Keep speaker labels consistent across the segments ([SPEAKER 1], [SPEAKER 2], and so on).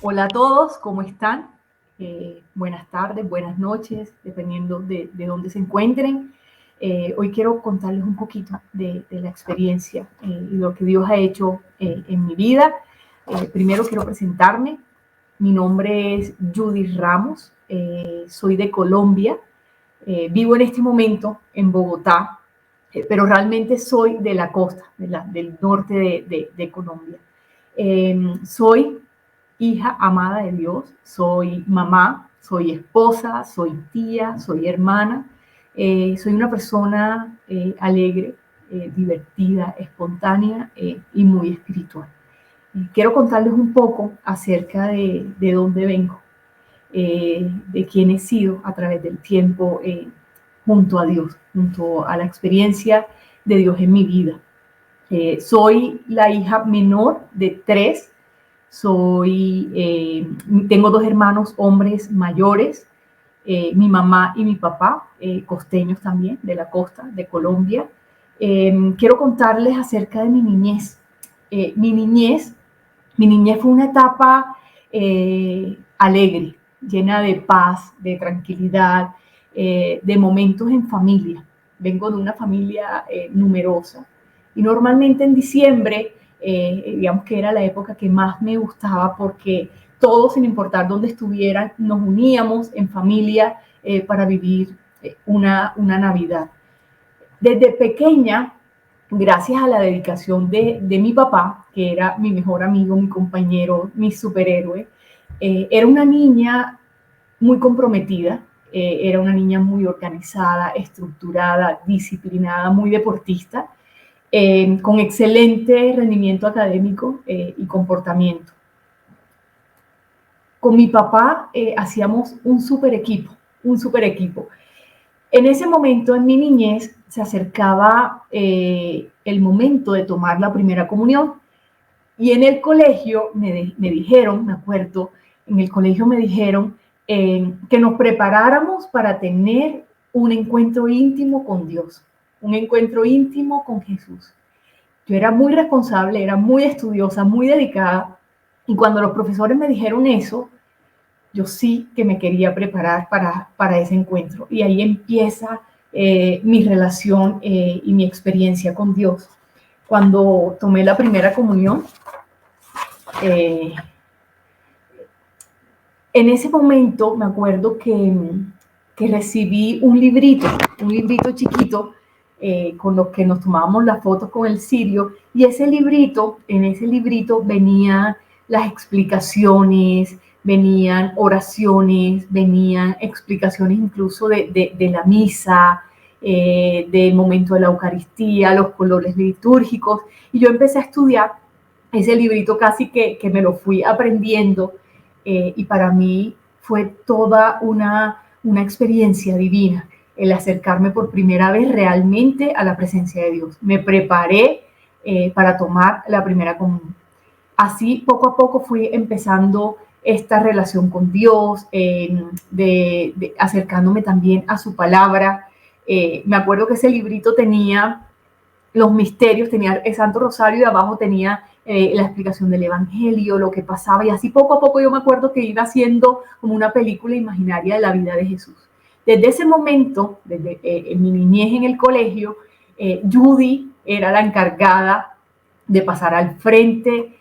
[SPEAKER 1] Hola a todos, ¿cómo están? Buenas tardes, buenas noches, dependiendo de dónde se encuentren. Hoy quiero contarles un poquito de la experiencia y lo que Dios ha hecho en mi vida. Primero quiero presentarme. Mi nombre es Judith Ramos, soy de Colombia. Vivo en este momento en Bogotá, pero realmente soy de la costa, del norte de Colombia. Soy hija amada de Dios, soy mamá, soy esposa, soy tía, soy hermana, soy una persona alegre, divertida, espontánea y muy espiritual. Quiero contarles un poco acerca de dónde vengo, de quién he sido a través del tiempo junto a Dios, junto a la experiencia de Dios en mi vida. Soy la hija menor de tres. Tengo dos hermanos hombres mayores, mi mamá y mi papá, costeños también, de la costa de Colombia. Quiero contarles acerca de mi niñez. Eh, mi niñez, mi niñez fue una etapa alegre, llena de paz, de tranquilidad, de momentos en familia. Vengo de una familia numerosa y normalmente en diciembre, digamos que era la época que más me gustaba porque todos, sin importar dónde estuvieran, nos uníamos en familia para vivir una Navidad. Desde pequeña, gracias a la dedicación de mi papá, que era mi mejor amigo, mi compañero, mi superhéroe, era una niña muy comprometida, era una niña muy organizada, estructurada, disciplinada, muy deportista, con excelente rendimiento académico y comportamiento. Con mi papá hacíamos un super equipo, un super equipo. En ese momento, en mi niñez, se acercaba el momento de tomar la primera comunión y en el colegio me dijeron, me acuerdo, en el colegio me dijeron que nos preparáramos para tener un encuentro íntimo con Dios, un encuentro íntimo con Jesús. Yo era muy responsable, era muy estudiosa, muy dedicada y cuando los profesores me dijeron eso, yo sí que me quería preparar para ese encuentro. Y ahí empieza mi relación y mi experiencia con Dios. Cuando tomé la primera comunión, eh, en ese momento me acuerdo que recibí un librito chiquito, con los que nos tomábamos las fotos con el cirio, y en ese librito venían las explicaciones, venían oraciones, venían explicaciones incluso de la misa, del momento de la Eucaristía, los colores litúrgicos, y yo empecé a estudiar ese librito casi que me lo fui aprendiendo, y para mí fue toda una experiencia divina el acercarme por primera vez realmente a la presencia de Dios. Me preparé para tomar la primera comunión. Así poco a poco fui empezando esta relación con Dios, acercándome también a su palabra. Me acuerdo que ese librito tenía los misterios, tenía el Santo Rosario y abajo tenía la explicación del Evangelio, lo que pasaba, y así poco a poco yo me acuerdo que iba haciendo como una película imaginaria de la vida de Jesús. Desde ese momento, desde en mi niñez en el colegio, Judy era la encargada de pasar al frente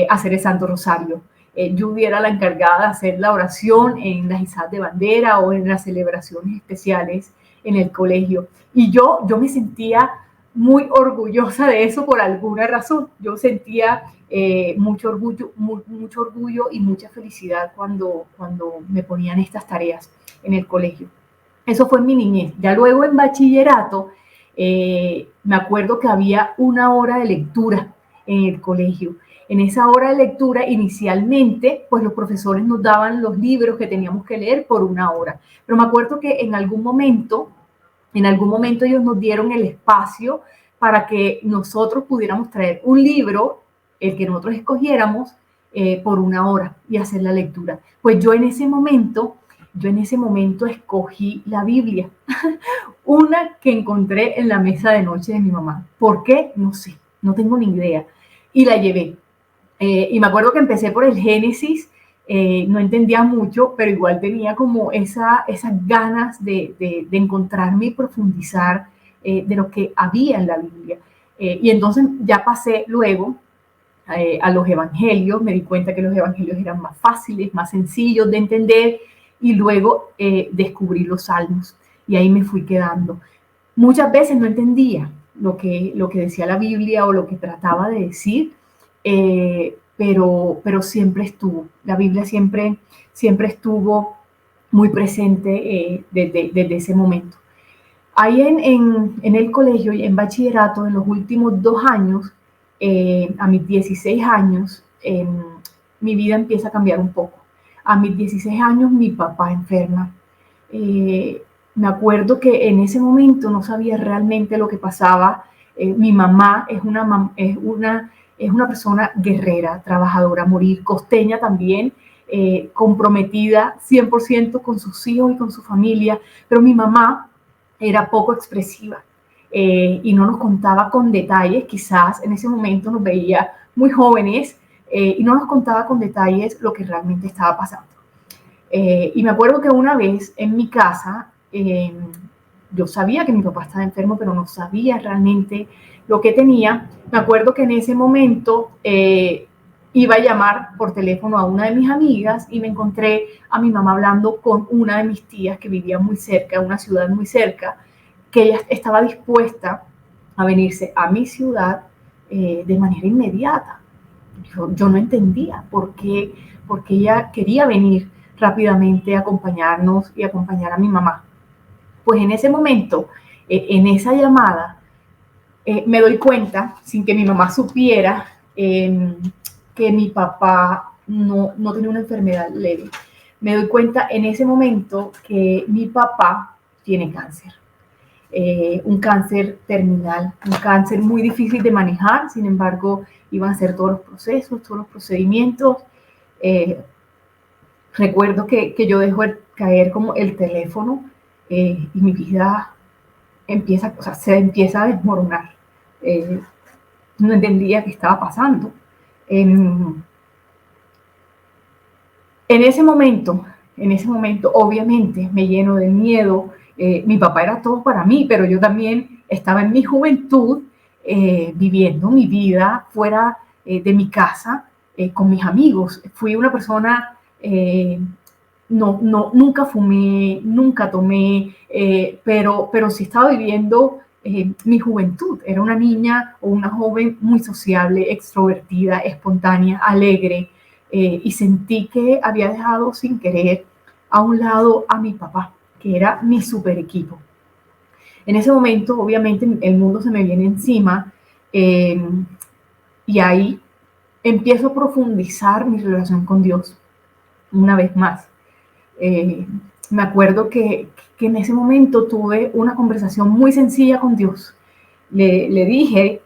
[SPEAKER 1] a hacer el Santo Rosario. Judy era la encargada de hacer la oración en las izadas de bandera o en las celebraciones especiales en el colegio. Y yo me sentía muy orgullosa de eso por alguna razón. Yo sentía mucho orgullo y mucha felicidad cuando me ponían estas tareas en el colegio. Eso fue en mi niñez. Ya luego en bachillerato, me acuerdo que había una hora de lectura en el colegio. En esa hora de lectura, inicialmente, pues los profesores nos daban los libros que teníamos que leer por una hora. Pero me acuerdo que en algún momento ellos nos dieron el espacio para que nosotros pudiéramos traer un libro, el que nosotros escogiéramos, por una hora y hacer la lectura. Pues yo en ese momento escogí la Biblia, una que encontré en la mesa de noche de mi mamá. ¿Por qué? No sé, no tengo ni idea. Y la llevé. Y me acuerdo que empecé por el Génesis No entendía mucho, pero igual tenía como esas ganas de encontrarme y profundizar de lo que había en la Biblia. Y entonces ya pasé luego a los evangelios, me di cuenta que los evangelios eran más fáciles, más sencillos de entender, y luego descubrí los salmos y ahí me fui quedando. Muchas veces no entendía lo que decía la Biblia o lo que trataba de decir, pero siempre estuvo, la Biblia siempre estuvo muy presente desde ese momento. Ahí en el colegio y en bachillerato, en los últimos 2 años, a mis 16 años, mi vida empieza a cambiar un poco. A mis 16 años mi papá enferma. Eh, Me acuerdo que en ese momento no sabía realmente lo que pasaba. Mi mamá es una persona guerrera, trabajadora a morir, costeña también, comprometida 100% con sus hijos y con su familia, pero mi mamá era poco expresiva y no nos contaba con detalles, quizás en ese momento nos veía muy jóvenes y no nos contaba con detalles lo que realmente estaba pasando. Y me acuerdo que una vez en mi casa, yo sabía que mi papá estaba enfermo, pero no sabía realmente lo que tenía. Me acuerdo que en ese momento iba a llamar por teléfono a una de mis amigas y me encontré a mi mamá hablando con una de mis tías que vivía muy cerca, una ciudad muy cerca, que ella estaba dispuesta a venirse a mi ciudad de manera inmediata. Yo no entendía por qué ella quería venir rápidamente a acompañarnos y acompañar a mi mamá. Pues en ese momento, en esa llamada, me doy cuenta, sin que mi mamá supiera, que mi papá no tenía una enfermedad leve. Me doy cuenta en ese momento que mi papá tiene cáncer. Un cáncer terminal, un cáncer muy difícil de manejar, sin embargo, iban a hacer todos los procesos, todos los procedimientos. Eh, Recuerdo que yo dejo caer como el teléfono y mi vida empieza, o sea, se empieza a desmoronar. Eh, no entendía qué estaba pasando. En, en ese momento, obviamente, me lleno de miedo. Mi papá era todo para mí, pero yo también estaba en mi juventud viviendo mi vida fuera de mi casa con mis amigos. Fui una persona, nunca fumé, nunca tomé, pero sí estaba viviendo mi juventud. Era una niña o una joven muy sociable, extrovertida, espontánea, alegre, y sentí que había dejado sin querer a un lado a mi papá, que era mi super equipo. En ese momento, obviamente, el mundo se me viene encima eh, y ahí empiezo a profundizar mi relación con Dios una vez más. Eh, Me acuerdo que en ese momento tuve una conversación muy sencilla con Dios. Le dije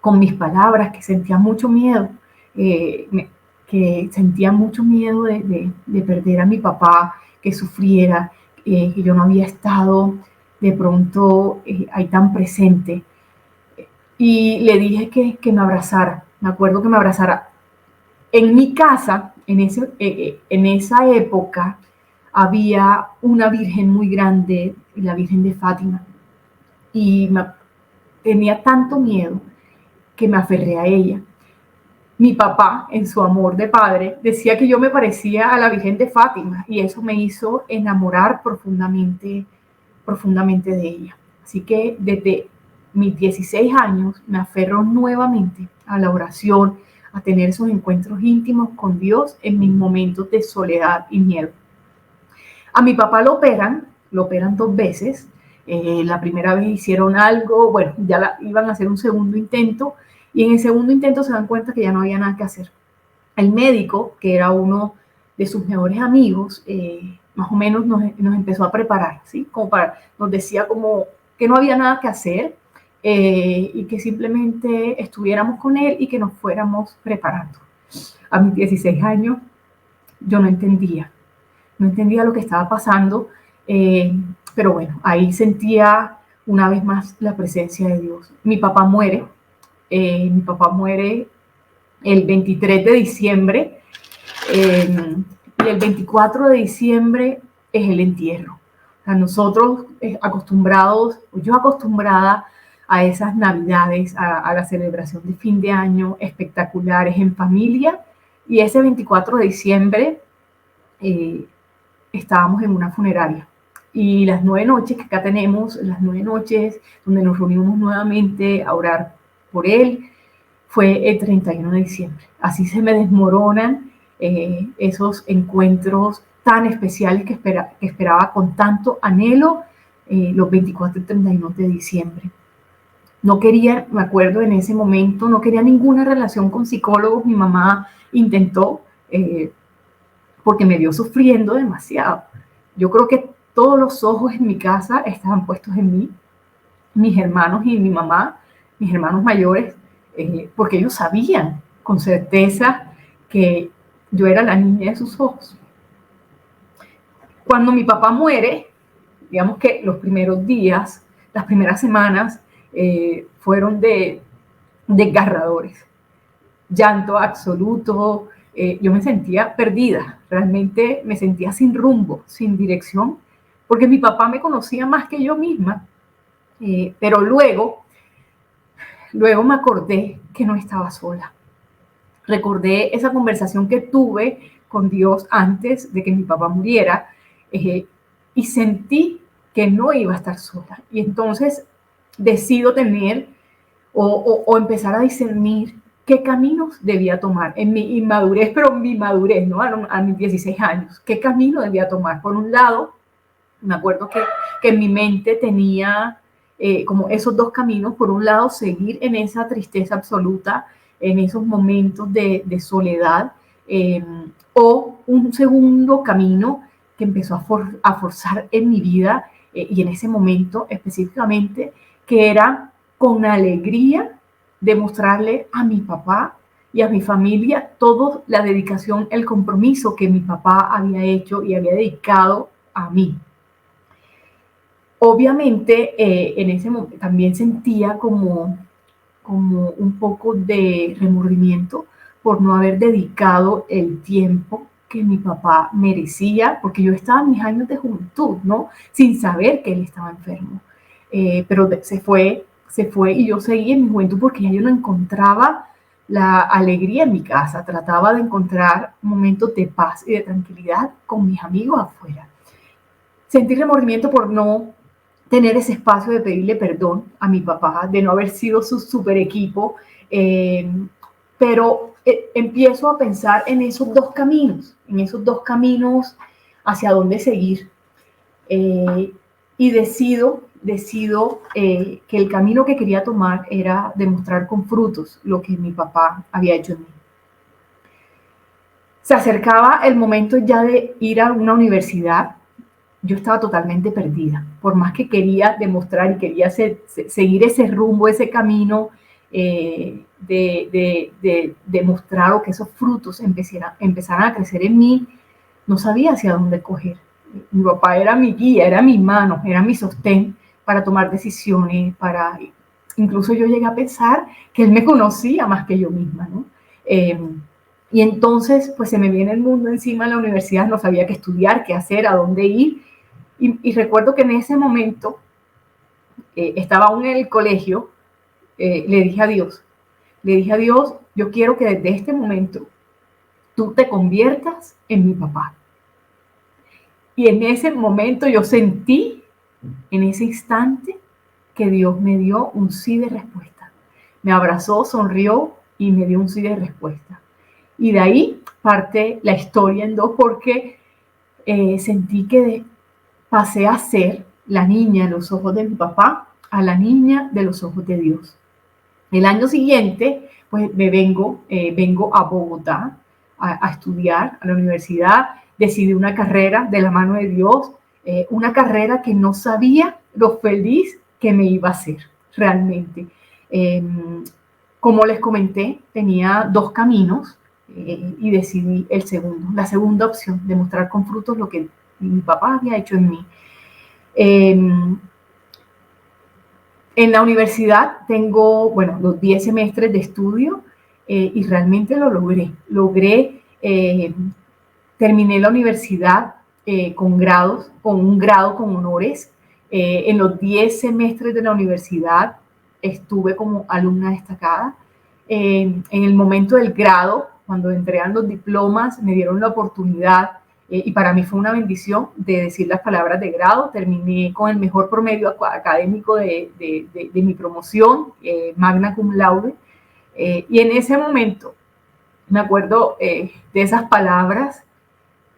[SPEAKER 1] con mis palabras que sentía mucho miedo, eh, que sentía mucho miedo de perder a mi papá, que sufriera, que yo no había estado de pronto ahí tan presente. Y le dije que me abrazara, me acuerdo que me abrazara. En mi casa, en esa época, había una virgen muy grande, la Virgen de Fátima, y tenía tanto miedo que me aferré a ella. Mi papá, en su amor de padre, decía que yo me parecía a la Virgen de Fátima y eso me hizo enamorar profundamente de ella. Así que desde mis 16 años me aferro nuevamente a la oración, a tener esos encuentros íntimos con Dios en mis momentos de soledad y miedo. A mi papá lo operan 2 veces. La primera vez hicieron algo, bueno, iban a hacer un segundo intento y en el segundo intento se dan cuenta que ya no había nada que hacer. El médico, que era uno de sus mejores amigos, más o menos nos empezó a preparar, ¿sí? Nos decía como que no había nada que hacer y que simplemente estuviéramos con él y que nos fuéramos preparando. A mis 16 años yo no entendía lo que estaba pasando, pero bueno, ahí sentía una vez más la presencia de Dios. Mi papá muere el 23 de diciembre Y el 24 de diciembre es el entierro. O sea, nosotros acostumbrados, yo acostumbrada a esas navidades, a la celebración de fin de año espectaculares en familia, y ese 24 de diciembre estábamos en una funeraria. Y las 9 noches que acá tenemos, las 9 noches donde nos reunimos nuevamente a orar por él, fue el 31 de diciembre. Así se me desmoronan esos encuentros tan especiales que esperaba con tanto anhelo los 24 y 31 de diciembre. No quería, me acuerdo en ese momento, no quería ninguna relación con psicólogos. Mi mamá intentó, porque me vio sufriendo demasiado. Yo creo que todos los ojos en mi casa estaban puestos en mí, mis hermanos y mi mamá, mis hermanos mayores, porque ellos sabían con certeza que yo era la niña de sus ojos. Cuando mi papá muere, digamos que los primeros días, las primeras semanas, fueron de desgarradores. Llanto absoluto, yo me sentía perdida, realmente me sentía sin rumbo, sin dirección, porque mi papá me conocía más que yo misma, pero luego me acordé que no estaba sola. Recordé esa conversación que tuve con Dios antes de que mi papá muriera, y sentí que no iba a estar sola. Y entonces decido tener o empezar a discernir qué caminos debía tomar en mi inmadurez, pero mi madurez, ¿no? A mis 16 años. ¿Qué camino debía tomar? Por un lado, me acuerdo que en mi mente tenía como esos dos caminos. Por un lado, seguir en esa tristeza absoluta, en esos momentos de soledad, o un segundo camino que empezó a forzar en mi vida, y en ese momento específicamente, que era con alegría demostrarle a mi papá y a mi familia toda la dedicación, el compromiso que mi papá había hecho y había dedicado a mí. Obviamente, en ese momento también sentía como un poco de remordimiento por no haber dedicado el tiempo que mi papá merecía, porque yo estaba en mis años de juventud, ¿no? Sin saber que él estaba enfermo. Pero se fue y yo seguí en mi juventud porque ya yo no encontraba la alegría en mi casa. Trataba de encontrar momentos de paz y de tranquilidad con mis amigos afuera. Sentí remordimiento por no tener ese espacio de pedirle perdón a mi papá, de no haber sido su super equipo, pero empiezo a pensar en esos dos caminos hacia dónde seguir, y decido que el camino que quería tomar era demostrar con frutos lo que mi papá había hecho en mí. Se acercaba el momento ya de ir a una universidad. Yo estaba totalmente perdida. Por más que quería demostrar y quería seguir ese rumbo, ese camino, de demostrar o que esos frutos empezaran a crecer en mí, no sabía hacia dónde coger. Mi papá era mi guía, era mi mano, era mi sostén para tomar decisiones, incluso yo llegué a pensar que él me conocía más que yo misma, ¿no? Y entonces, pues se me viene el mundo encima en la universidad, no sabía qué estudiar, qué hacer, a dónde ir. Y recuerdo que en ese momento, estaba aún en el colegio, le dije a Dios, yo quiero que desde este momento tú te conviertas en mi papá. Y en ese momento yo sentí, en ese instante, que Dios me dio un sí de respuesta. Me abrazó, sonrió y me dio un sí de respuesta. Y de ahí parte la historia en dos, porque sentí que pasé a ser la niña de los ojos de mi papá a la niña de los ojos de Dios. El año siguiente, pues vengo a Bogotá a estudiar a la universidad. Decidí una carrera de la mano de Dios, una carrera que no sabía lo feliz que me iba a hacer realmente. Como les comenté, tenía dos caminos, y decidí la segunda opción, demostrar con frutos lo que mi papá había hecho en mí. En la universidad tengo, los 10 semestres de estudio, y realmente lo logré. Logré Eh, Terminé la universidad con un grado con honores. En los 10 semestres de la universidad estuve como alumna destacada. En el momento del grado, cuando entregan los diplomas, me dieron la oportunidad y para mí fue una bendición de decir las palabras de grado. Terminé con el mejor promedio académico de mi promoción, magna cum laude. Y en ese momento me acuerdo de esas palabras.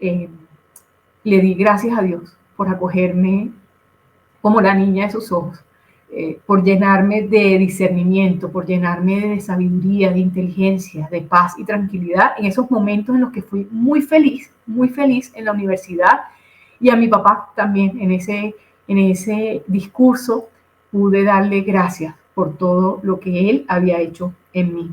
[SPEAKER 1] eh, Le di gracias a Dios por acogerme como la niña de sus ojos, por llenarme de discernimiento, por llenarme de sabiduría, de inteligencia, de paz y tranquilidad en esos momentos en los que fui muy feliz en la universidad. Y a mi papá también en ese discurso pude darle gracias por todo lo que él había hecho en mí.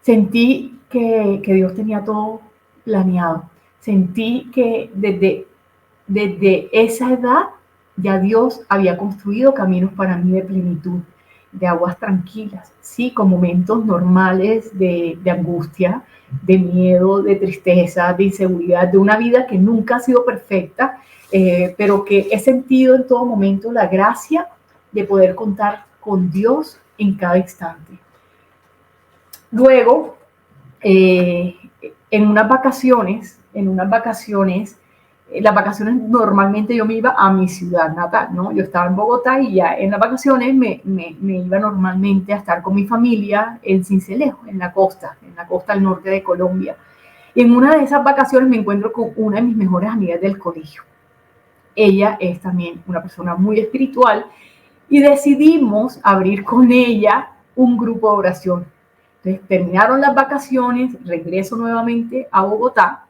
[SPEAKER 1] Sentí que Dios tenía todo planeado. Sentí que desde esa edad ya Dios había construido caminos para mí de plenitud, de aguas tranquilas, sí, con momentos normales de angustia, de miedo, de tristeza, de inseguridad, de una vida que nunca ha sido perfecta, pero que he sentido en todo momento la gracia de poder contar con Dios en cada instante. Luego, eh, en unas vacaciones, las vacaciones normalmente yo me iba a mi ciudad natal, ¿no? Yo estaba en Bogotá y ya en las vacaciones me iba normalmente a estar con mi familia en Sincelejo, en la costa al norte de Colombia. Y en una de esas vacaciones me encuentro con una de mis mejores amigas del colegio. Ella es también una persona muy espiritual y decidimos abrir con ella un grupo de oración. Entonces, terminaron las vacaciones, regreso nuevamente a Bogotá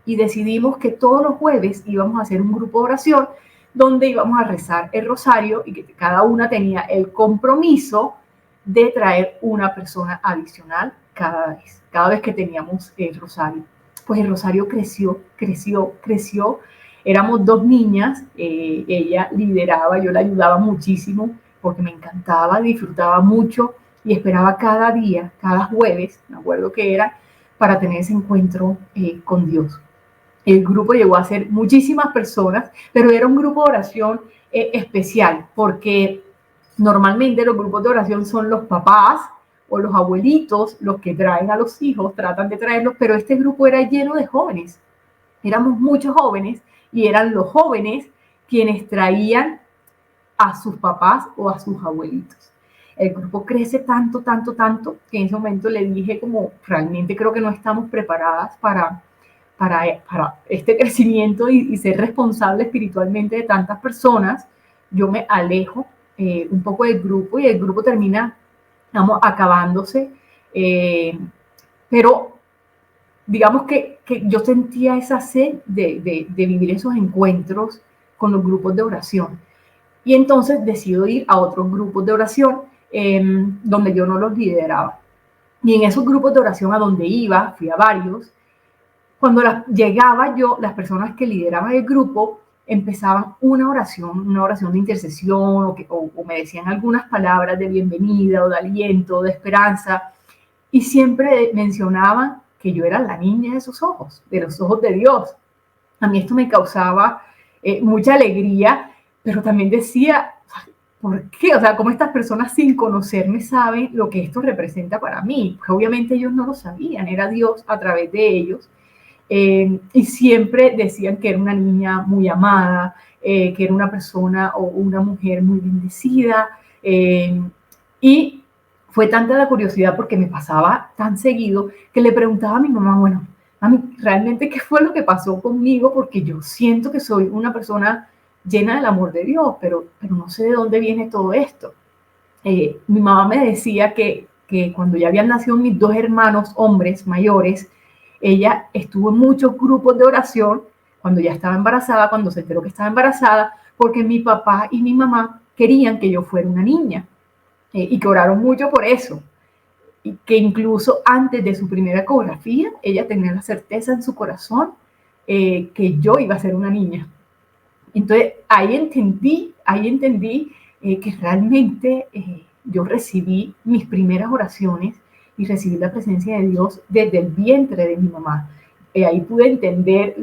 [SPEAKER 1] y decidimos que todos los jueves íbamos a hacer un grupo de oración donde íbamos a rezar el rosario y que cada una tenía el compromiso de traer una persona adicional cada vez que teníamos el rosario. Pues el rosario creció. Éramos dos niñas, ella lideraba, yo la ayudaba muchísimo porque me encantaba, disfrutaba mucho y esperaba cada día, cada jueves, me acuerdo que era, para tener ese encuentro con Dios. El grupo llegó a ser muchísimas personas, pero era un grupo de oración especial, porque normalmente los grupos de oración son los papás o los abuelitos los que traen a los hijos, tratan de traerlos, pero este grupo era lleno de jóvenes. Éramos muchos jóvenes y eran los jóvenes quienes traían a sus papás o a sus abuelitos. El grupo crece tanto, que en ese momento le dije como, realmente creo que no estamos preparadas para este crecimiento y ser responsable espiritualmente de tantas personas. Yo me alejo un poco del grupo y el grupo termina, vamos, acabándose. Pero digamos que yo sentía esa sed de vivir esos encuentros con los grupos de oración. Y entonces decido ir a otros grupos de oración donde yo no los lideraba. Y en esos grupos de oración a donde iba, fui a varios, cuando llegaba yo, las personas que lideraban el grupo empezaban una oración de intercesión o me decían algunas palabras de bienvenida o de aliento, o de esperanza, y siempre mencionaban que yo era la niña de sus ojos, de los ojos de Dios. A mí esto me causaba mucha alegría, pero también decía, ¿por qué? O sea, ¿cómo estas personas sin conocerme saben lo que esto representa para mí? Pues obviamente ellos no lo sabían, era Dios a través de ellos. Y siempre decían que era una niña muy amada, que era una persona o una mujer muy bendecida. Y fue tanta la curiosidad porque me pasaba tan seguido que le preguntaba a mi mamá, bueno, mami, ¿realmente qué fue lo que pasó conmigo? Porque yo siento que soy una persona llena del amor de Dios, pero no sé de dónde viene todo esto. Mi mamá me decía que cuando ya habían nacido mis dos hermanos hombres mayores, ella estuvo en muchos grupos de oración cuando ya estaba embarazada, cuando se enteró que estaba embarazada, porque mi papá y mi mamá querían que yo fuera una niña y que oraron mucho por eso. Y que incluso antes de su primera ecografía, ella tenía la certeza en su corazón que yo iba a ser una niña. Entonces ahí entendí que realmente yo recibí mis primeras oraciones y recibí la presencia de Dios desde el vientre de mi mamá. Ahí pude entender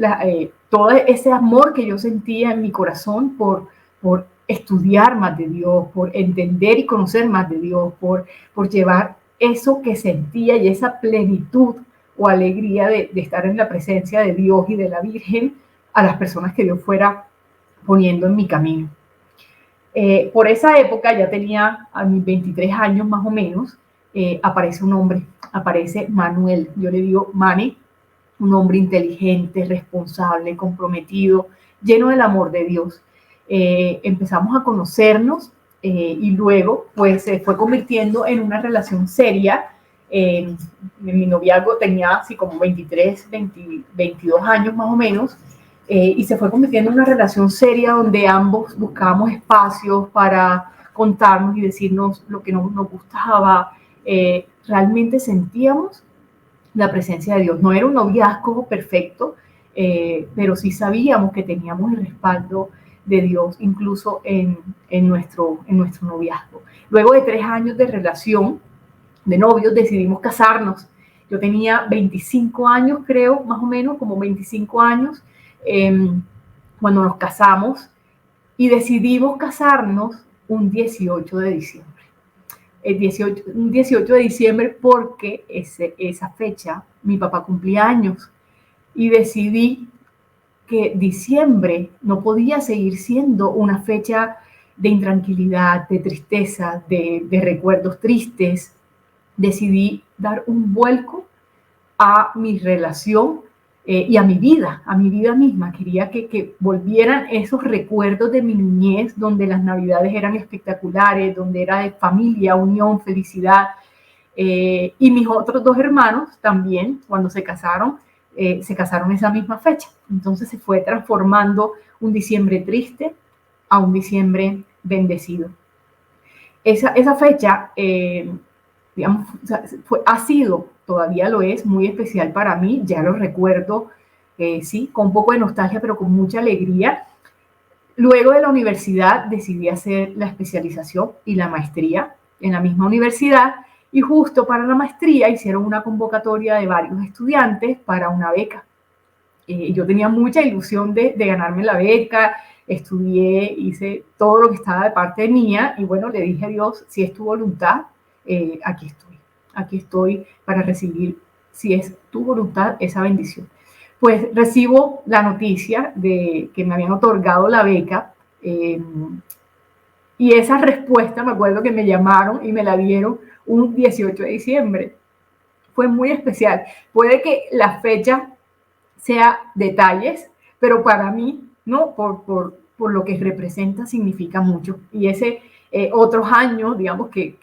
[SPEAKER 1] todo ese amor que yo sentía en mi corazón por estudiar más de Dios, por entender y conocer más de Dios, por llevar eso que sentía y esa plenitud o alegría de estar en la presencia de Dios y de la Virgen a las personas que Dios fuera poniendo en mi camino. Por esa época, ya tenía a mis 23 años más o menos, aparece un hombre, aparece Manuel, yo le digo Manny, un hombre inteligente, responsable, comprometido, lleno del amor de Dios. Empezamos a conocernos y luego pues se fue convirtiendo en una relación seria. Mi noviazgo tenía así como 23, 20, 22 años más o menos, y se fue convirtiendo en una relación seria donde ambos buscábamos espacios para contarnos y decirnos lo que nos gustaba. Realmente sentíamos la presencia de Dios. No era un noviazgo perfecto, pero sí sabíamos que teníamos el respaldo de Dios incluso en nuestro noviazgo. Luego de 3 años de relación, de novios, decidimos casarnos. Yo tenía 25 años, creo, más o menos, como 25 años, cuando nos casamos, y decidimos casarnos un 18 de diciembre. Un 18 de diciembre porque esa fecha mi papá cumplía años y decidí que diciembre no podía seguir siendo una fecha de intranquilidad, de tristeza, de recuerdos tristes. Decidí dar un vuelco a mi relación y a mi vida misma. Quería que volvieran esos recuerdos de mi niñez, donde las navidades eran espectaculares, donde era de familia, unión, felicidad. Y mis otros 2 hermanos también, cuando se casaron esa misma fecha. Entonces se fue transformando un diciembre triste a un diciembre bendecido. Esa fecha, digamos, ha sido, todavía lo es, muy especial para mí. Ya lo recuerdo, sí, con un poco de nostalgia, pero con mucha alegría. Luego de la universidad decidí hacer la especialización y la maestría en la misma universidad, y justo para la maestría hicieron una convocatoria de varios estudiantes para una beca. Yo tenía mucha ilusión de ganarme la beca, estudié, hice todo lo que estaba de parte mía y bueno, le dije a Dios, si es tu voluntad, aquí estoy para recibir, si es tu voluntad, esa bendición. Pues recibo la noticia de que me habían otorgado la beca, y esa respuesta, me acuerdo que me llamaron y me la dieron un 18 de diciembre. Fue muy especial. Puede que la fecha sea detalles, pero para mí, ¿no? Por lo que representa, significa mucho. Y ese otros años, digamos que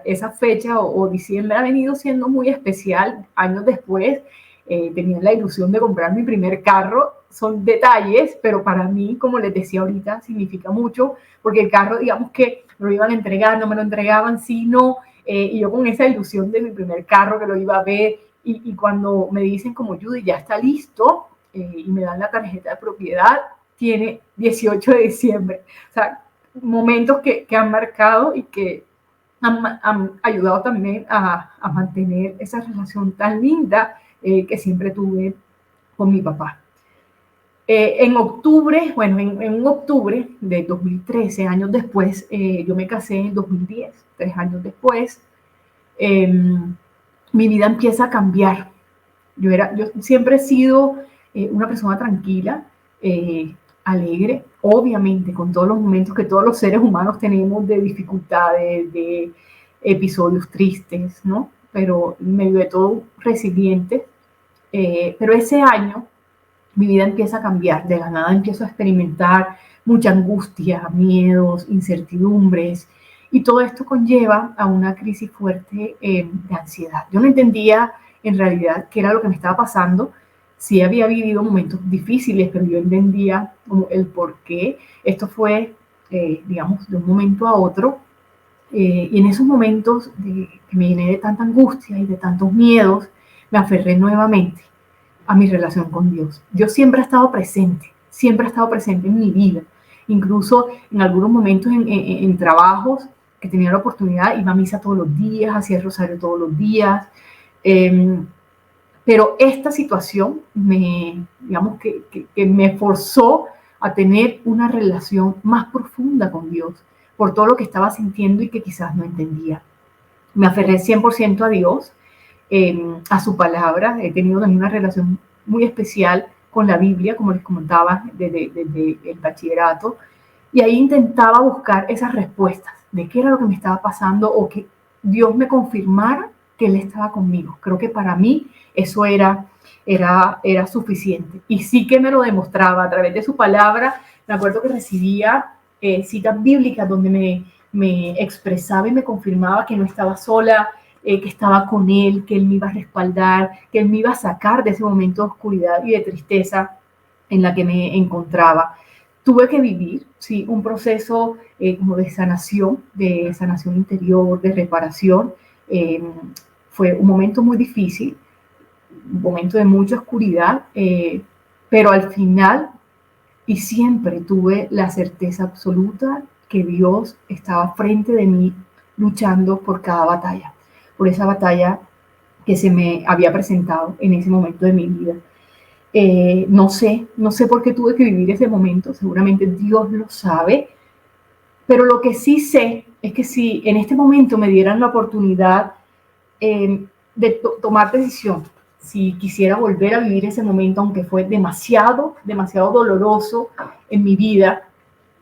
[SPEAKER 1] esa fecha o diciembre ha venido siendo muy especial. Años después, tenía la ilusión de comprar mi primer carro. Son detalles, pero para mí, como les decía ahorita, significa mucho, porque el carro, digamos que lo iban a entregar, no me lo entregaban, sí, no, y yo con esa ilusión de mi primer carro que lo iba a ver, y cuando me dicen como Judy, ya está listo, y me dan la tarjeta de propiedad, tiene 18 de diciembre. O sea, momentos que han marcado y que han ayudado también a mantener esa relación tan linda que siempre tuve con mi papá. En octubre, bueno, en octubre de 2013, años después, yo me casé en 2010, 3 años después, mi vida empieza a cambiar. Yo siempre he sido una persona tranquila, alegre, obviamente con todos los momentos que todos los seres humanos tenemos de dificultades, de episodios tristes, ¿no? Pero en medio de todo resiliente. Pero ese año mi vida empieza a cambiar, de la nada empiezo a experimentar mucha angustia, miedos, incertidumbres, y todo esto conlleva a una crisis fuerte de ansiedad. Yo no entendía en realidad qué era lo que me estaba pasando. Sí había vivido momentos difíciles, pero yo entendía como el por qué. Esto fue, digamos, de un momento a otro, y en esos momentos que me llené de tanta angustia y de tantos miedos, me aferré nuevamente a mi relación con Dios. Dios siempre ha estado presente en mi vida. Incluso en algunos momentos en trabajos que tenía la oportunidad, iba a misa todos los días, hacía el rosario todos los días. Pero esta situación digamos que me forzó a tener una relación más profunda con Dios, por todo lo que estaba sintiendo y que quizás no entendía. Me aferré 100% a Dios, a su palabra. He tenido también una relación muy especial con la Biblia, como les comentaba, desde el bachillerato, y ahí intentaba buscar esas respuestas de qué era lo que me estaba pasando o que Dios me confirmara que Él estaba conmigo. Creo que para mí eso era suficiente. Y sí que me lo demostraba a través de su palabra. Me acuerdo que recibía citas bíblicas donde me expresaba y me confirmaba que no estaba sola, que estaba con Él, que Él me iba a respaldar, que Él me iba a sacar de ese momento de oscuridad y de tristeza en la que me encontraba. Tuve que vivir, sí, un proceso como de sanación interior, de reparación. Fue un momento muy difícil, un momento de mucha oscuridad, pero al final y siempre tuve la certeza absoluta que Dios estaba frente de mí luchando por cada batalla, por esa batalla que se me había presentado en ese momento de mi vida. No sé por qué tuve que vivir ese momento, seguramente Dios lo sabe, pero lo que sí sé es que si en este momento me dieran la oportunidad de tomar decisión, si quisiera volver a vivir ese momento, aunque fue demasiado doloroso en mi vida,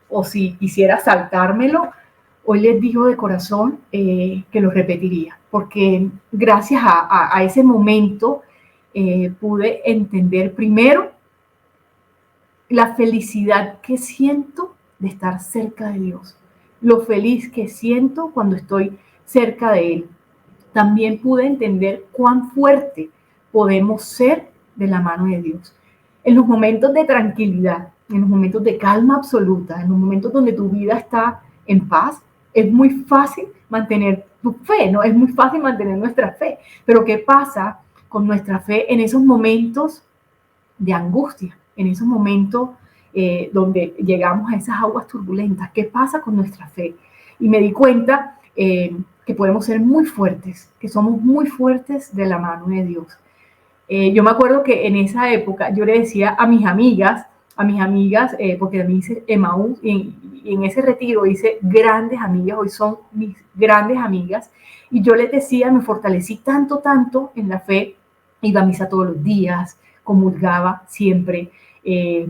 [SPEAKER 1] o si quisiera saltármelo, hoy les digo de corazón que lo repetiría, porque gracias a ese momento pude entender primero la felicidad que siento de estar cerca de Dios, lo feliz que siento cuando estoy cerca de Él. También pude entender cuán fuerte podemos ser de la mano de Dios. En los momentos de tranquilidad, en los momentos de calma absoluta, en los momentos donde tu vida está en paz, es muy fácil mantener tu fe, ¿no? Es muy fácil mantener nuestra fe. Pero ¿qué pasa con nuestra fe en esos momentos de angustia, en esos momentos donde llegamos a esas aguas turbulentas? ¿Qué pasa con nuestra fe? Y me di cuenta que podemos ser muy fuertes, que somos muy fuertes de la mano de Dios. Yo me acuerdo que en esa época yo le decía a mis amigas, porque también hice Emaús y en ese retiro hice grandes amigas, hoy son mis grandes amigas, y yo les decía, me fortalecí tanto en la fe, iba a misa todos los días, comulgaba siempre, eh,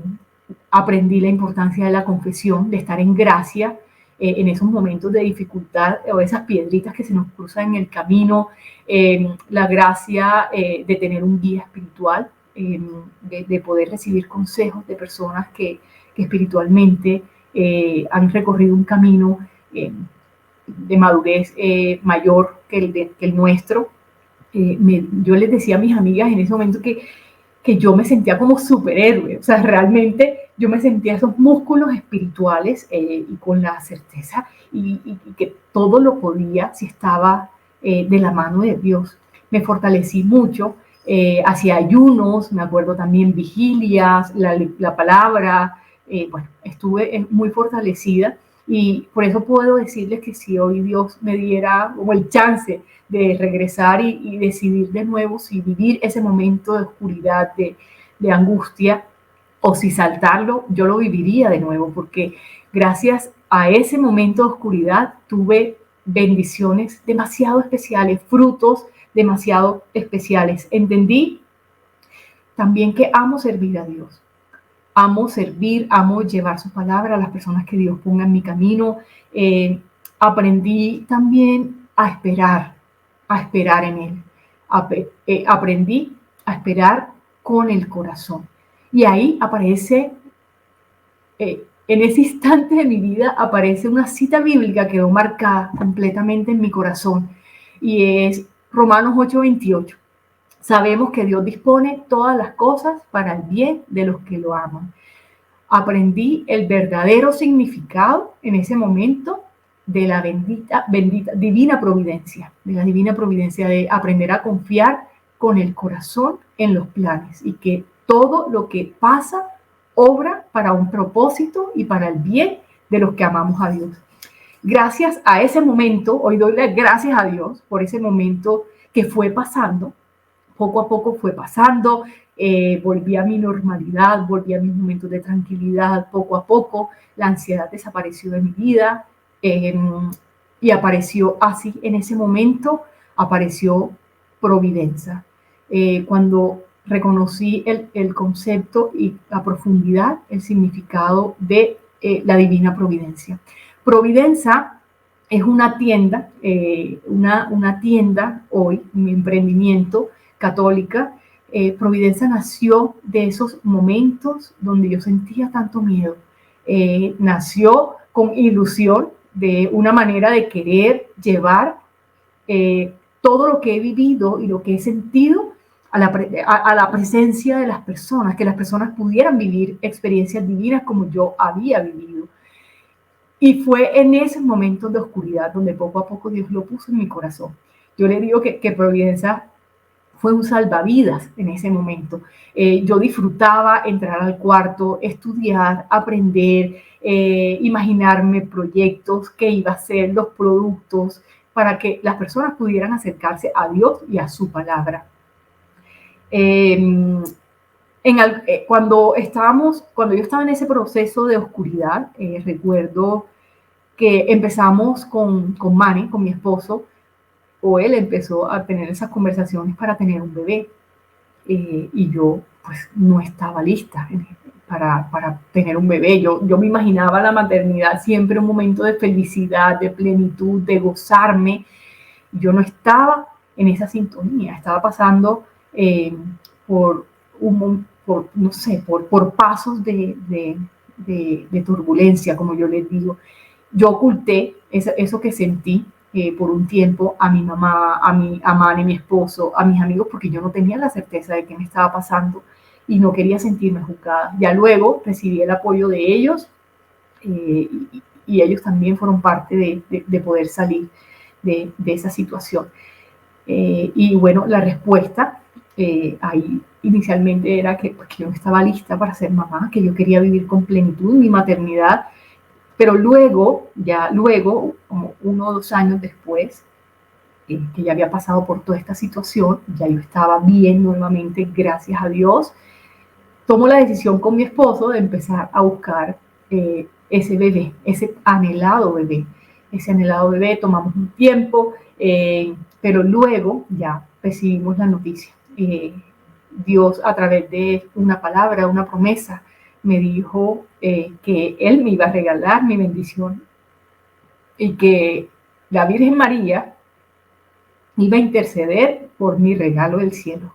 [SPEAKER 1] aprendí la importancia de la confesión, de estar en gracia, en esos momentos de dificultad o esas piedritas que se nos cruzan en el camino, la gracia de tener un guía espiritual, de poder recibir consejos de personas que espiritualmente han recorrido un camino de madurez mayor que el nuestro. Yo les decía a mis amigas en ese momento que yo me sentía como superhéroe, o sea, realmente yo me sentía esos músculos espirituales y con la certeza y que todo lo podía si estaba de la mano de Dios. Me fortalecí mucho, hacía ayunos, me acuerdo también vigilias, la palabra, bueno, estuve muy fortalecida y por eso puedo decirles que si hoy Dios me diera como el chance de regresar y decidir de nuevo si vivir ese momento de oscuridad, de angustia, o si saltarlo, yo lo viviría de nuevo, porque gracias a ese momento de oscuridad tuve bendiciones demasiado especiales, frutos demasiado especiales. Entendí también que amo servir a Dios. Amo servir, amo llevar su palabra a las personas que Dios ponga en mi camino. Aprendí también a esperar en Él. Aprendí a esperar con el corazón. Y ahí aparece, en ese instante de mi vida, aparece una cita bíblica que quedó marcada completamente en mi corazón. Y es Romanos 8:28. Sabemos que Dios dispone todas las cosas para el bien de los que lo aman. Aprendí el verdadero significado en ese momento de la bendita divina providencia, de aprender a confiar con el corazón en los planes y que todo lo que pasa obra para un propósito y para el bien de los que amamos a Dios. gracias a ese momento, hoy doy las gracias a Dios por ese momento que fue pasando, poco a poco fue pasando, volví a mi normalidad, volví a mis momentos de tranquilidad, poco a poco, la ansiedad desapareció de mi vida y apareció así, en ese momento apareció Providencia. Cuando reconocí el concepto y a profundidad el significado de la divina providencia. Providencia es una tienda, una tienda hoy, mi emprendimiento católica. Providencia nació de esos momentos donde yo sentía tanto miedo. Nació con ilusión de una manera de querer llevar todo lo que he vivido y lo que he sentido a la presencia de las personas, que las personas pudieran vivir experiencias divinas como yo había vivido. Y fue en esos momentos de oscuridad donde poco a poco Dios lo puso en mi corazón. Yo le digo que Providencia fue un salvavidas en ese momento. Yo disfrutaba entrar al cuarto, estudiar, aprender, imaginarme proyectos, qué iba a ser, los productos, para que las personas pudieran acercarse a Dios y a su palabra. Cuando yo estaba en ese proceso de oscuridad, recuerdo que empezamos con Manny, con mi esposo, o él empezó a tener esas conversaciones para tener un bebé. Y yo pues no estaba lista para tener un bebé. Yo me imaginaba la maternidad siempre un momento de felicidad, de plenitud, de gozarme. Yo no estaba en esa sintonía, estaba pasando por pasos de turbulencia, como yo les digo. Yo oculté eso que sentí por un tiempo a mi mamá, a Manny, mi esposo, a mis amigos, porque yo no tenía la certeza de qué me estaba pasando y no quería sentirme juzgada. Ya luego recibí el apoyo de ellos y ellos también fueron parte de poder salir de esa situación. Y bueno, la respuesta ahí inicialmente era que yo no estaba lista para ser mamá, que yo quería vivir con plenitud mi maternidad, pero luego, como 1 o 2 años después, que ya había pasado por toda esta situación, ya yo estaba bien nuevamente, gracias a Dios, tomo la decisión con mi esposo de empezar a buscar ese bebé, ese anhelado bebé. Tomamos un tiempo, pero luego ya recibimos la noticia. Dios, a través de una palabra, una promesa, me dijo que Él me iba a regalar mi bendición y que la Virgen María iba a interceder por mi regalo del cielo.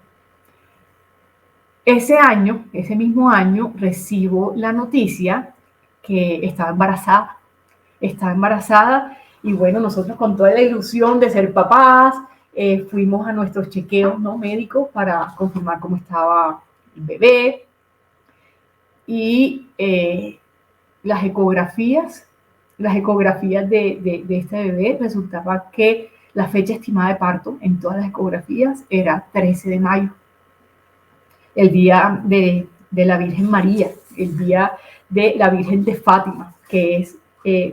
[SPEAKER 1] Ese mismo año, recibo la noticia que estaba embarazada. Estaba embarazada y bueno, nosotros con toda la ilusión de ser papás, fuimos a nuestros chequeos médicos para confirmar cómo estaba el bebé. Y las ecografías de este bebé resultaba que la fecha estimada de parto en todas las ecografías era 13 de mayo, el día de la Virgen María, el día de la Virgen de Fátima, que es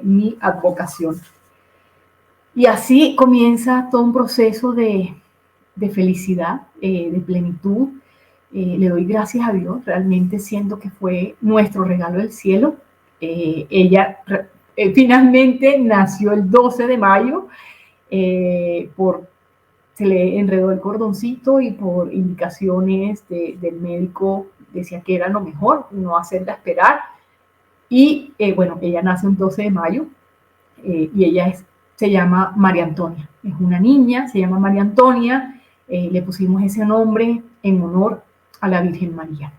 [SPEAKER 1] mi advocación. Y así comienza todo un proceso de felicidad, de plenitud. Le doy gracias a Dios, realmente siento que fue nuestro regalo del cielo. Ella finalmente nació el 12 de mayo, se le enredó el cordoncito y por indicaciones del médico decía que era lo mejor, no hacerla esperar. Y bueno, ella nace un 12 de mayo y ella se llama María Antonia. Es una niña, se llama María Antonia. Le pusimos ese nombre en honor a la Virgen María.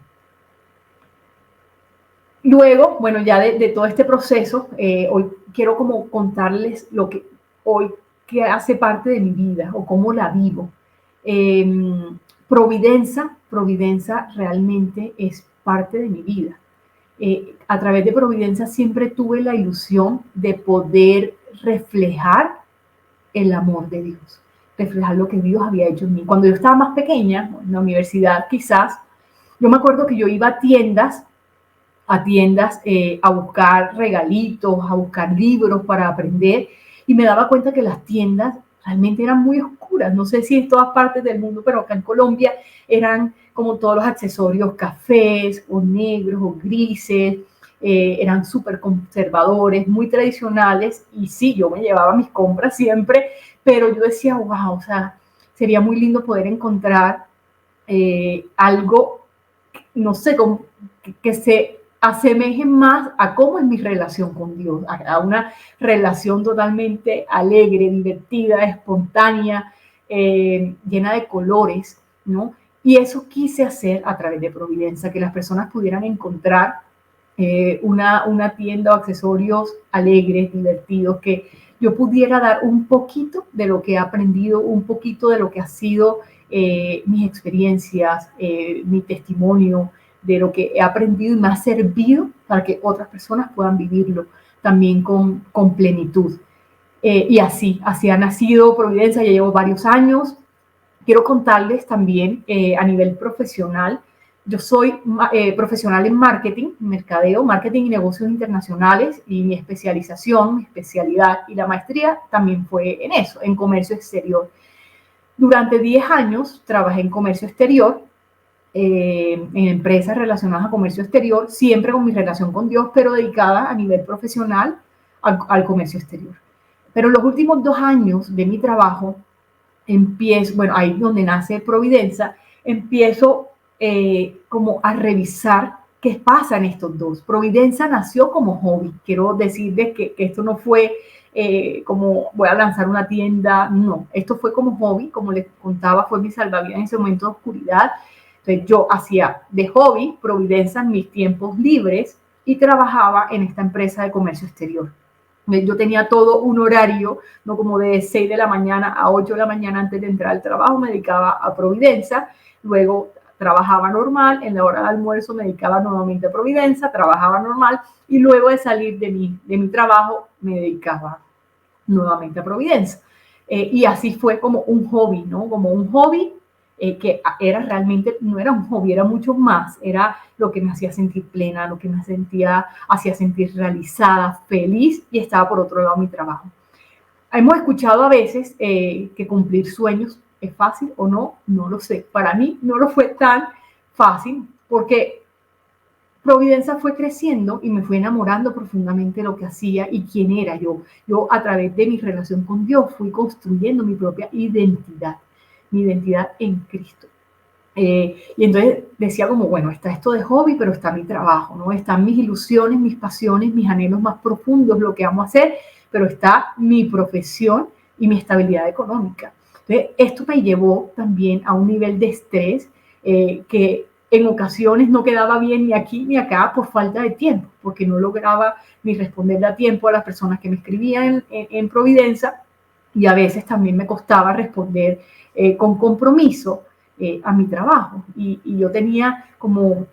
[SPEAKER 1] Luego, bueno, ya de todo este proceso, hoy quiero como contarles lo que hoy que hace parte de mi vida o cómo la vivo. Providencia realmente es parte de mi vida. A través de Providencia siempre tuve la ilusión de poder reflejar el amor de Dios, reflejar lo que Dios había hecho en mí. Cuando yo estaba más pequeña, en la universidad quizás, yo me acuerdo que yo iba a tiendas a tiendas a buscar regalitos, a buscar libros para aprender, y me daba cuenta que las tiendas realmente eran muy oscuras. No sé si en todas partes del mundo, pero acá en Colombia eran como todos los accesorios cafés o negros o grises, eran súper conservadores, muy tradicionales, y sí, yo me llevaba mis compras siempre, pero yo decía, wow, o sea, sería muy lindo poder encontrar algo, no sé, que se asemeje más a cómo es mi relación con Dios, a una relación totalmente alegre, divertida, espontánea, llena de colores, ¿no? Y eso quise hacer a través de Providencia, que las personas pudieran encontrar una tienda o accesorios alegres, divertidos, que yo pudiera dar un poquito de lo que he aprendido, un poquito de lo que ha sido mis experiencias, mi testimonio, de lo que he aprendido y me ha servido para que otras personas puedan vivirlo también con plenitud. Y así ha nacido Providencia, ya llevo varios años. Quiero contarles también a nivel profesional, yo soy profesional en marketing, mercadeo, marketing y negocios internacionales, y mi especialización, mi especialidad y la maestría también fue en eso, en comercio exterior. Durante 10 años trabajé en comercio exterior, en empresas relacionadas a comercio exterior, siempre con mi relación con Dios, pero dedicada a nivel profesional al comercio exterior. Pero los últimos 2 años de mi trabajo, empiezo, bueno, ahí donde nace Providencia, empiezo como a revisar qué pasa en estos dos. Providencia nació como hobby. Quiero decirles que esto no fue como voy a lanzar una tienda, no, esto fue como hobby, como les contaba, fue mi salvavidas en ese momento de oscuridad. Entonces yo hacía de hobby Providencia en mis tiempos libres y trabajaba en esta empresa de comercio exterior. Yo tenía todo un horario, no como de 6 de la mañana a 8 de la mañana antes de entrar al trabajo, me dedicaba a Providencia, luego trabajaba normal, en la hora de almuerzo me dedicaba nuevamente a Providencia, trabajaba normal, y luego de salir de mi trabajo me dedicaba nuevamente a Providencia. Y así fue como un hobby, ¿no? Como un hobby que era realmente, no era un hobby, era mucho más, era lo que me hacía sentir plena, lo que me hacía sentir realizada, feliz, y estaba por otro lado mi trabajo. Hemos escuchado a veces que cumplir sueños es fácil o no, no lo sé. Para mí no lo fue tan fácil porque Providencia fue creciendo y me fui enamorando profundamente de lo que hacía y quién era yo. Yo a través de mi relación con Dios fui construyendo mi propia identidad, mi identidad en Cristo. Y entonces decía como, bueno, está esto de hobby, pero está mi trabajo, ¿no? Están mis ilusiones, mis pasiones, mis anhelos más profundos, lo que amo hacer, pero está mi profesión y mi estabilidad económica. Entonces, esto me llevó también a un nivel de estrés que en ocasiones no quedaba bien ni aquí ni acá por falta de tiempo, porque no lograba ni responderle a tiempo a las personas que me escribían en Providencia, y a veces también me costaba responder con compromiso a mi trabajo. Y yo tenía como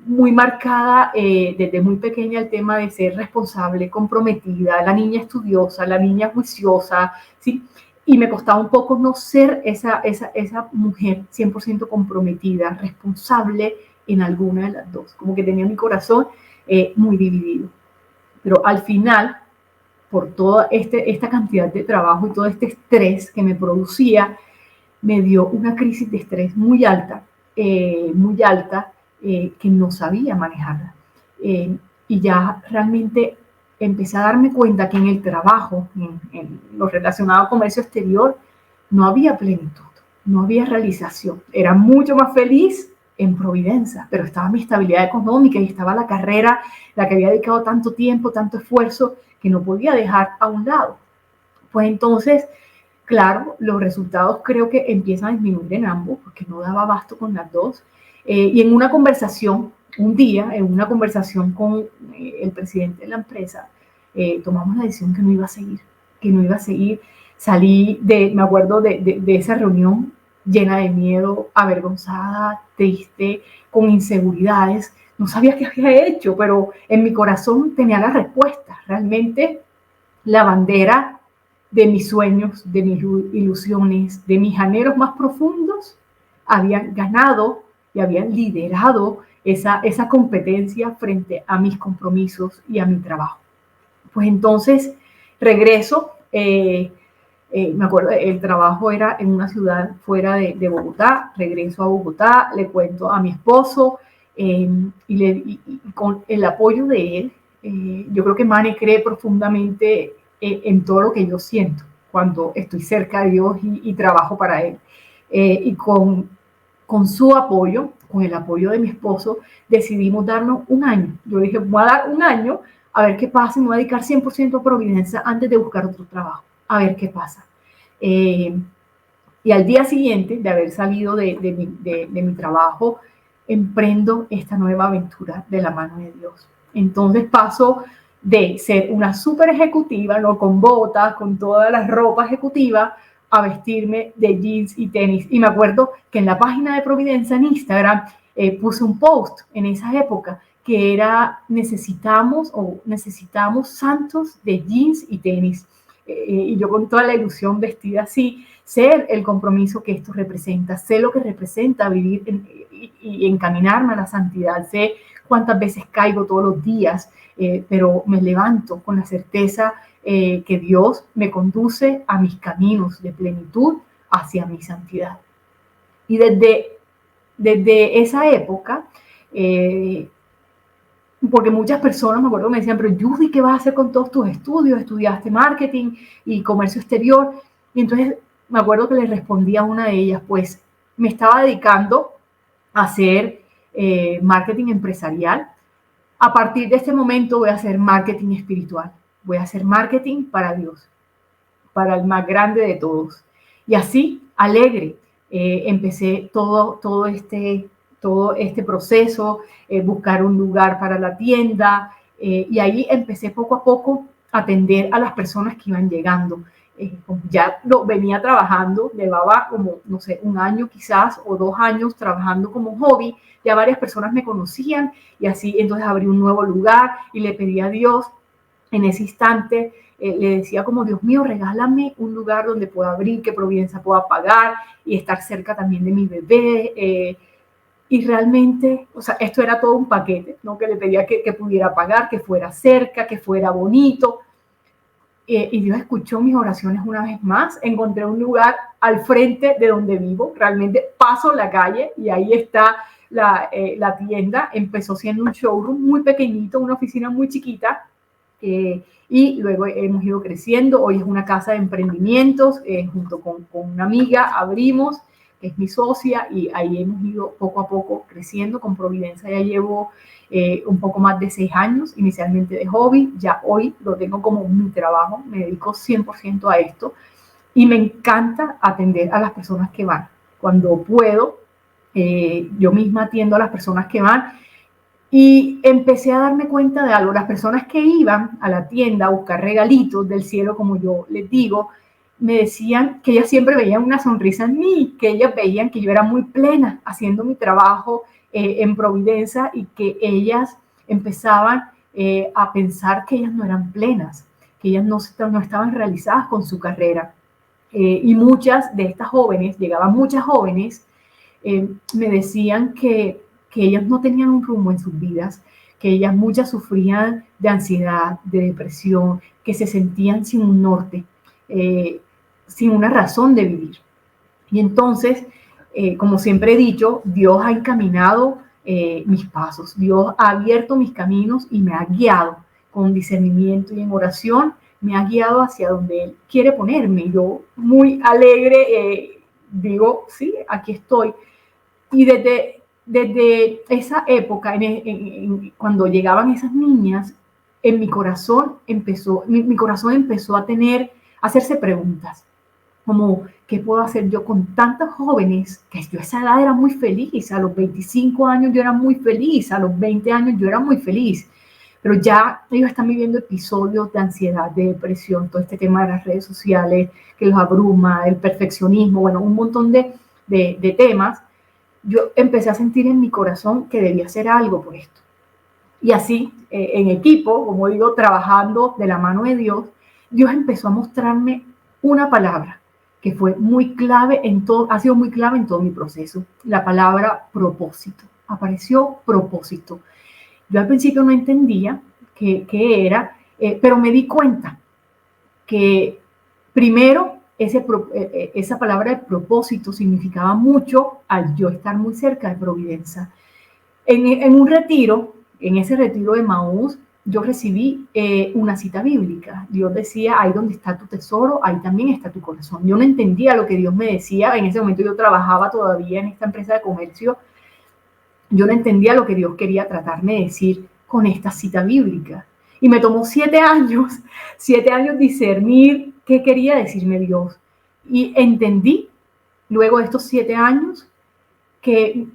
[SPEAKER 1] muy marcada desde muy pequeña el tema de ser responsable, comprometida, la niña estudiosa, la niña juiciosa, ¿sí? Y me costaba un poco no ser esa mujer 100% comprometida, responsable en alguna de las dos, como que tenía mi corazón muy dividido. Pero al final, por toda esta cantidad de trabajo y todo este estrés que me producía, me dio una crisis de estrés muy alta, que no sabía manejarla. Y ya realmente empecé a darme cuenta que en el trabajo, en lo relacionado a comercio exterior, no había plenitud, no había realización. Era mucho más feliz en Providencia, pero estaba mi estabilidad económica y estaba la carrera, la que había dedicado tanto tiempo, tanto esfuerzo, que no podía dejar a un lado. Pues entonces, claro, los resultados creo que empiezan a disminuir en ambos, porque no daba abasto con las dos. Y en una conversación, un día, en una conversación con el presidente de la empresa, tomamos la decisión que no iba a seguir, que no iba a seguir. Salí me acuerdo de esa reunión llena de miedo, avergonzada, triste, con inseguridades. No sabía qué había hecho, pero en mi corazón tenía la respuesta. Realmente la bandera de mis sueños, de mis ilusiones, de mis anhelos más profundos, habían ganado y habían liderado esa competencia frente a mis compromisos y a mi trabajo. Pues entonces regreso, me acuerdo, el trabajo era en una ciudad fuera de Bogotá, regreso a Bogotá, le cuento a mi esposo y con el apoyo de él, yo creo que Mane cree profundamente en todo lo que yo siento cuando estoy cerca de Dios y trabajo para Él. Y con su apoyo, con el apoyo de mi esposo, decidimos darnos un año. Yo dije, voy a dar un año a ver qué pasa, me voy a dedicar 100% a Providencia antes de buscar otro trabajo, a ver qué pasa. Y al día siguiente de haber salido de mi trabajo, emprendo esta nueva aventura de la mano de Dios. Entonces paso de ser una súper ejecutiva, no con botas, con todas las ropas ejecutivas, a vestirme de jeans y tenis. Y me acuerdo que en la página de Providencia en Instagram puse un post en esa época que era necesitamos santos de jeans y tenis. Y yo con toda la ilusión vestida así, sé el compromiso que esto representa, sé lo que representa vivir y encaminarme a la santidad, sé cuántas veces caigo todos los días, pero me levanto con la certeza que Dios me conduce a mis caminos de plenitud hacia mi santidad. Y desde esa época, porque muchas personas, me acuerdo, me decían, pero Judy, ¿qué vas a hacer con todos tus estudios? Estudiaste marketing y comercio exterior. Y entonces me acuerdo que le respondí a una de ellas, pues me estaba dedicando a hacer marketing empresarial. A partir de este momento voy a hacer marketing espiritual. Voy a hacer marketing para Dios, para el más grande de todos. Y así, alegre, empecé todo este proceso, buscar un lugar para la tienda, y ahí empecé poco a poco a atender a las personas que iban llegando. Ya lo venía trabajando, llevaba como, no sé, un año quizás o 2 años trabajando como hobby, ya varias personas me conocían y así entonces abrí un nuevo lugar y le pedí a Dios en ese instante, le decía como, Dios mío, regálame un lugar donde pueda abrir, que Providencia pueda pagar y estar cerca también de mi bebé. Y realmente, o sea, esto era todo un paquete, ¿no? Que le pedía que pudiera pagar, que fuera cerca, que fuera bonito. Y Dios escuchó mis oraciones una vez más. Encontré un lugar al frente de donde vivo. Realmente paso la calle y ahí está la tienda. Empezó siendo un showroom muy pequeñito, una oficina muy chiquita. Y luego hemos ido creciendo. Hoy es una casa de emprendimientos. Junto con una amiga abrimos, que es mi socia, y ahí hemos ido poco a poco creciendo. Con Providencia ya llevo un poco más de 6 años, inicialmente de hobby, ya hoy lo tengo como mi trabajo, me dedico 100% a esto y me encanta atender a las personas que van. Cuando puedo, yo misma atiendo a las personas que van y empecé a darme cuenta de algo. Las personas que iban a la tienda a buscar regalitos del cielo, como yo les digo, me decían que ellas siempre veían una sonrisa en mí, que ellas veían que yo era muy plena haciendo mi trabajo en Providencia y que ellas empezaban a pensar que ellas no eran plenas, que ellas no estaban realizadas con su carrera. Y muchas de estas jóvenes, llegaban muchas jóvenes, me decían que ellas no tenían un rumbo en sus vidas, que ellas muchas sufrían de ansiedad, de depresión, que se sentían sin un norte, sin una razón de vivir. Y entonces, como siempre he dicho, Dios ha encaminado mis pasos, Dios ha abierto mis caminos y me ha guiado con discernimiento y en oración, me ha guiado hacia donde Él quiere ponerme. Yo muy alegre digo, sí, aquí estoy. Y desde esa época, cuando llegaban esas niñas, en mi corazón mi corazón empezó a hacerse preguntas, como, ¿qué puedo hacer yo con tantas jóvenes? Que yo a esa edad era muy feliz, a los 25 años yo era muy feliz, a los 20 años yo era muy feliz, pero ya ellos están viviendo episodios de ansiedad, de depresión, todo este tema de las redes sociales que los abruma, el perfeccionismo, bueno, un montón de temas. Yo empecé a sentir en mi corazón que debía hacer algo por esto. Y así, en equipo, como digo, trabajando de la mano de Dios, Dios empezó a mostrarme una palabra que fue muy clave ha sido muy clave en todo mi proceso, la palabra propósito. apareció propósito. Yo al principio no entendía qué era, pero me di cuenta que primero esa palabra de propósito significaba mucho al yo estar muy cerca de Providencia. En un retiro, en ese retiro de Maús, yo recibí una cita bíblica. Dios decía, ahí donde está tu tesoro, ahí también está tu corazón. Yo no entendía lo que Dios me decía. En ese momento yo trabajaba todavía en esta empresa de comercio. Yo no entendía lo que Dios quería tratarme de decir con esta cita bíblica. Y me tomó 7 años discernir qué quería decirme Dios. Y entendí, luego de estos 7 años, que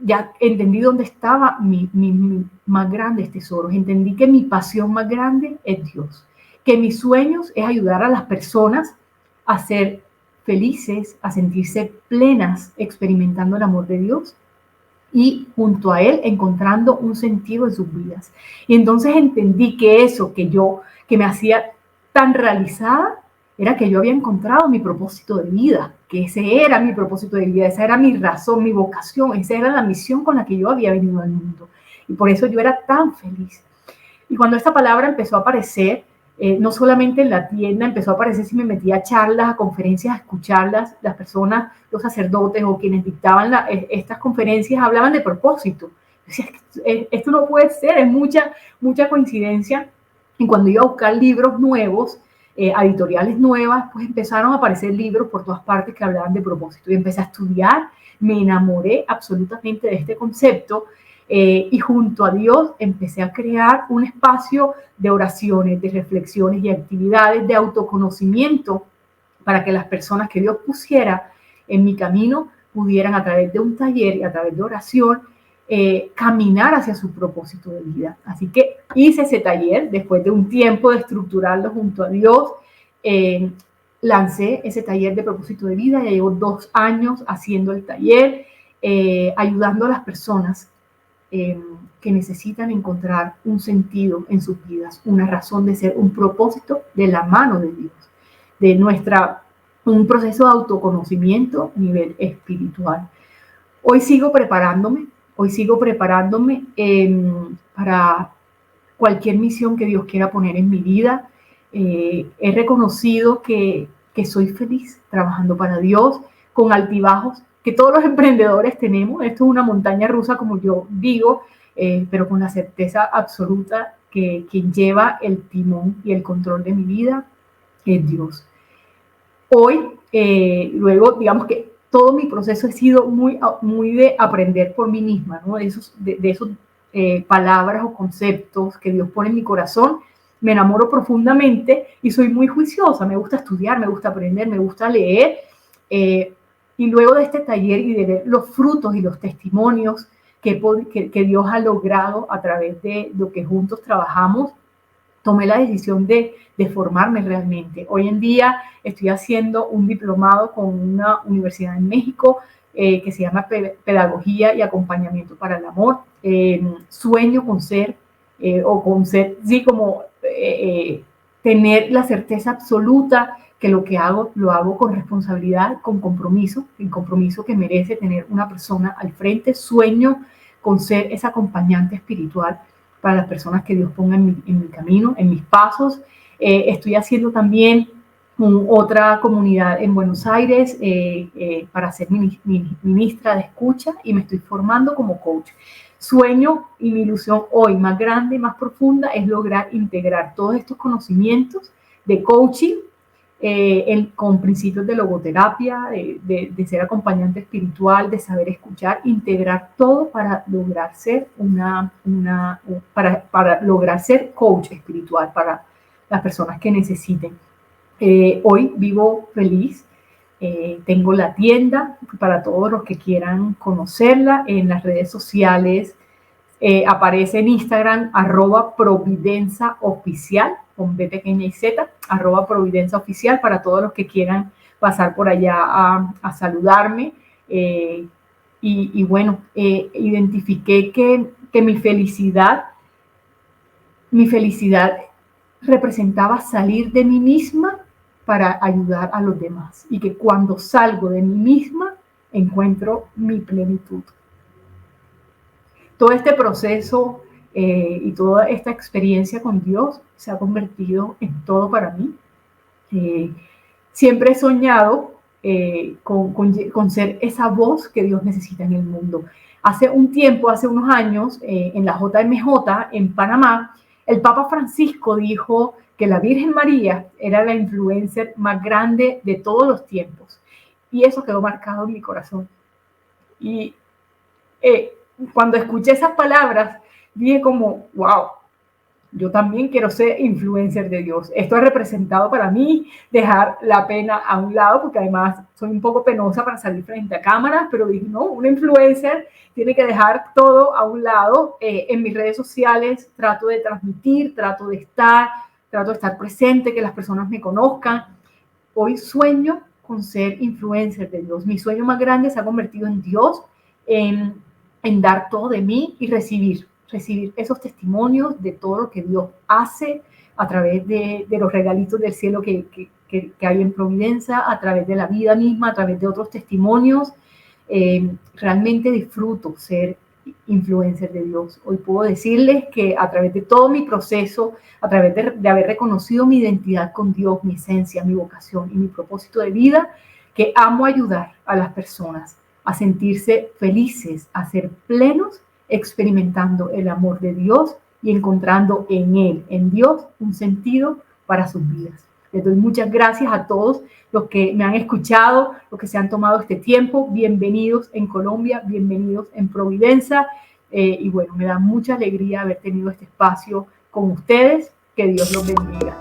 [SPEAKER 1] ya entendí dónde estaba mi más grandes tesoros. Entendí que mi pasión más grande es Dios. Que mis sueños es ayudar a las personas a ser felices, a sentirse plenas experimentando el amor de Dios y junto a Él encontrando un sentido en sus vidas. Y entonces entendí que eso que me hacía tan realizada era que yo había encontrado mi propósito de vida, que ese era mi propósito de vida, esa era mi razón, mi vocación, esa era la misión con la que yo había venido al mundo. Y por eso yo era tan feliz. Y cuando esta palabra empezó a aparecer, no solamente en la tienda, empezó a aparecer si me metía a charlas, a conferencias, a escucharlas, las personas, los sacerdotes o quienes dictaban estas conferencias hablaban de propósito. Decía, esto no puede ser, es mucha coincidencia. Y cuando iba a buscar libros nuevos, editoriales nuevas, pues empezaron a aparecer libros por todas partes que hablaban de propósito. Y empecé a estudiar, me enamoré absolutamente de este concepto. Y junto a Dios empecé a crear un espacio de oraciones, de reflexiones y actividades de autoconocimiento para que las personas que Dios pusiera en mi camino pudieran a través de un taller y a través de oración caminar hacia su propósito de vida. Así que hice ese taller después de un tiempo de estructurarlo junto a Dios. Lancé ese taller de propósito de vida, ya llevo 2 años haciendo el taller, ayudando a las personas que necesitan encontrar un sentido en sus vidas, una razón de ser, un propósito de la mano de Dios, de un proceso de autoconocimiento a nivel espiritual. Hoy sigo preparándome para cualquier misión que Dios quiera poner en mi vida. He reconocido que soy feliz trabajando para Dios, con altibajos que todos los emprendedores tenemos. Esto es una montaña rusa, como yo digo, pero con la certeza absoluta que quien lleva el timón y el control de mi vida es Dios. Hoy, luego, digamos que todo mi proceso ha sido muy de aprender por mí misma, ¿no? De esos palabras o conceptos que Dios pone en mi corazón. Me enamoro profundamente y soy muy juiciosa. Me gusta estudiar, me gusta aprender, me gusta leer. Y luego de este taller y de ver los frutos y los testimonios que Dios ha logrado a través de lo que juntos trabajamos, tomé la decisión de formarme realmente. Hoy en día estoy haciendo un diplomado con una universidad en México que se llama Pedagogía y Acompañamiento para el Amor. Sueño con ser, tener la certeza absoluta que lo que hago, lo hago con responsabilidad, con compromiso, el compromiso que merece tener una persona al frente. Sueño con ser esa acompañante espiritual para las personas que Dios ponga en mi camino, en mis pasos. Estoy haciendo también otra comunidad en Buenos Aires para ser ministra de escucha y me estoy formando como coach. Sueño y mi ilusión hoy más grande, más profunda, es lograr integrar todos estos conocimientos de coaching con principios de logoterapia, de ser acompañante espiritual, de saber escuchar, integrar todo para lograr ser para lograr ser coach espiritual para las personas que necesiten. Hoy vivo feliz. Tengo la tienda para todos los que quieran conocerla en las redes sociales. Aparece en Instagram @providenzaoficial con B pequeña y Z, @providenzaoficial para todos los que quieran pasar por allá a saludarme. Y bueno, identifiqué que mi felicidad representaba salir de mí misma para ayudar a los demás y que cuando salgo de mí misma encuentro mi plenitud. todo este proceso y toda esta experiencia con Dios se ha convertido en todo para mí. Siempre he soñado con ser esa voz que Dios necesita en el mundo. Hace un tiempo, hace unos años, en la JMJ en Panamá, el Papa Francisco dijo que la Virgen María era la influencer más grande de todos los tiempos. Y eso quedó marcado en mi corazón. Y eh, cuando escuché esas palabras, dije como, wow, yo también quiero ser influencer de Dios. Esto ha representado para mí dejar la pena a un lado, porque además soy un poco penosa para salir frente a cámaras, pero dije, no, una influencer tiene que dejar todo a un lado. En mis redes sociales trato de transmitir, trato de estar presente, que las personas me conozcan. Hoy sueño con ser influencer de Dios. Mi sueño más grande se ha convertido en Dios, en dar todo de mí y recibir esos testimonios de todo lo que Dios hace a través de los regalitos del cielo que hay en Providencia, a través de la vida misma, a través de otros testimonios. Realmente disfruto ser influencer de Dios. Hoy puedo decirles que a través de todo mi proceso, a través de haber reconocido mi identidad con Dios, mi esencia, mi vocación y mi propósito de vida, que amo ayudar a las personas a sentirse felices, a ser plenos, experimentando el amor de Dios y encontrando en Él, en Dios, un sentido para sus vidas. Les doy muchas gracias a todos los que me han escuchado, los que se han tomado este tiempo. Bienvenidos en Colombia, bienvenidos en Providencia. Y bueno, me da mucha alegría haber tenido este espacio con ustedes. Que Dios los bendiga.